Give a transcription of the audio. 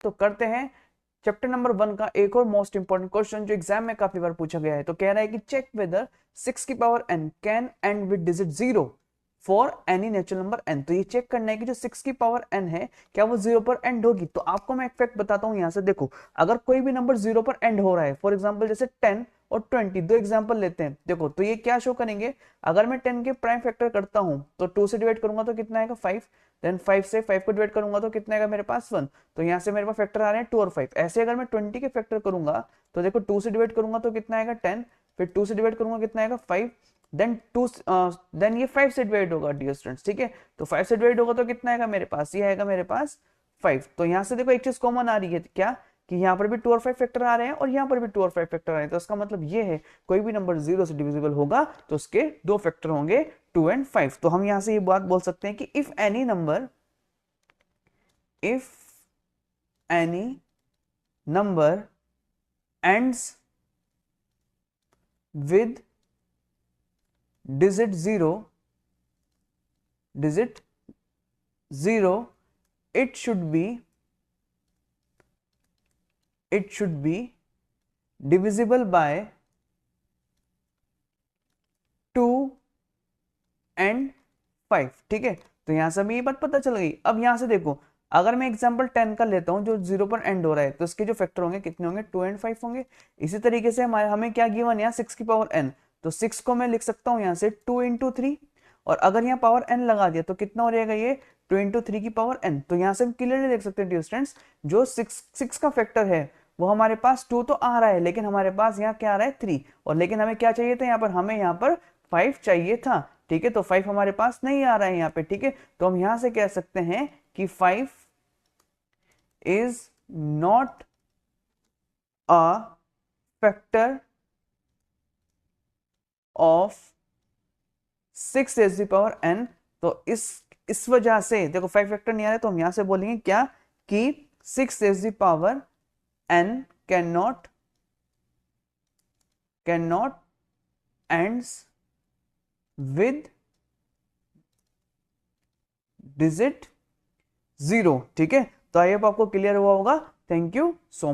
तो करते हैं चैप्टर नंबर 1 का एक और मोस्ट इंपोर्टेंट क्वेश्चन जो एग्जाम में काफी बार पूछा गया है। तो कह रहा है कि चेक वेदर 6 की power n can and with digit 0 for any natural number n। तो ये चेक करना है कि जो 6 की पावर n है क्या वो 0 पर एंड होगी। तो आपको मैं एक फैक्ट बताता हूं, यहां से देखो, अगर कोई भी नंबर 0 पर एंड हो रहा है, फॉर एग्जांपल जैसे 10 और 20, दो एग्जांपल लेते हैं। देखो तो ये क्या शो करेंगे, अगर मैं 10 के प्राइम फैक्टर करता हूं तो 2 से डिवाइड करूंगा तो कितना आएगा 5, देन 5 से 5 को डिवाइड करूंगा तो कितना आएगा मेरे पास 1। तो यहाँ से मेरे पास फैक्टर आ रहे हैं 2 और 5। ऐसे अगर मैं 20 के फैक्टर करूंगा तो देखो 2 से डिवाइड करूंगा तो कितना आएगा 10, फिर 2 से डिवाइड करूंगा कितना आएगा 5, देन ये 5 से डिवाइड होगा डियर स्टूडेंट्स, ठीक है। तो 5 से डिवाइड होगा तो कितना आएगा मेरे पास, ये आएगा मेरे पास 5। तो यहाँ से देखो एक चीज कॉमन आ रही है क्या, कि यहाँ पर भी 2 और 5 फैक्टर आ रहे हैं और यहाँ पर भी 2 और 5 फैक्टर आ रहे हैं। तो इसका मतलब ये है कोई भी नंबर 0 से डिविजिबल होगा तो उसके दो फैक्टर होंगे 2 एंड 5। तो हम यहाँ से ये बात बोल सकते हैं कि if any number ends with digit 0, it should be divisible by 2 and 5, ठीक है। तो यहां से हमें ये बात पता चल गई। अब यहां से देखो, अगर मैं एग्जांपल 10 का लेता हूं जो 0 पर एंड हो रहा है, तो इसके जो फैक्टर होंगे कितने होंगे, 2 एंड 5 होंगे। इसी तरीके से हमें क्या गिवन है, 6 की पावर n, तो 6 को मैं लिख सकता हूं यहां से 2 इंटू 3, और अगर यहाँ पावर n लगा दिया तो कितना हो जाएगा ये 2 इंटू 3 की पावर n। तो यहाँ से हम क्लियरली देख सकते हैं डियर स्टूडेंट्स, जो 6 का फैक्टर है वो हमारे पास 2 तो आ रहा है, लेकिन हमारे पास यहाँ क्या आ रहा है 3, और लेकिन हमें क्या चाहिए था यहाँ पर, हमें यहाँ पर 5 चाहिए था, ठीक है। तो 5 हमारे पास नहीं आ रहा है यहाँ पे, ठीक है। तो हम यहां से कह सकते हैं कि 5 is not a factor of 6 raise to the power n। तो इस वजह से देखो 5 फैक्टर नहीं आ रहा है, तो हम यहां से बोलेंगे क्या कि 6 raise to the power n cannot ends with digit 0, ठीक है। तो आई होप आपको क्लियर हुआ होगा। Thank you so much.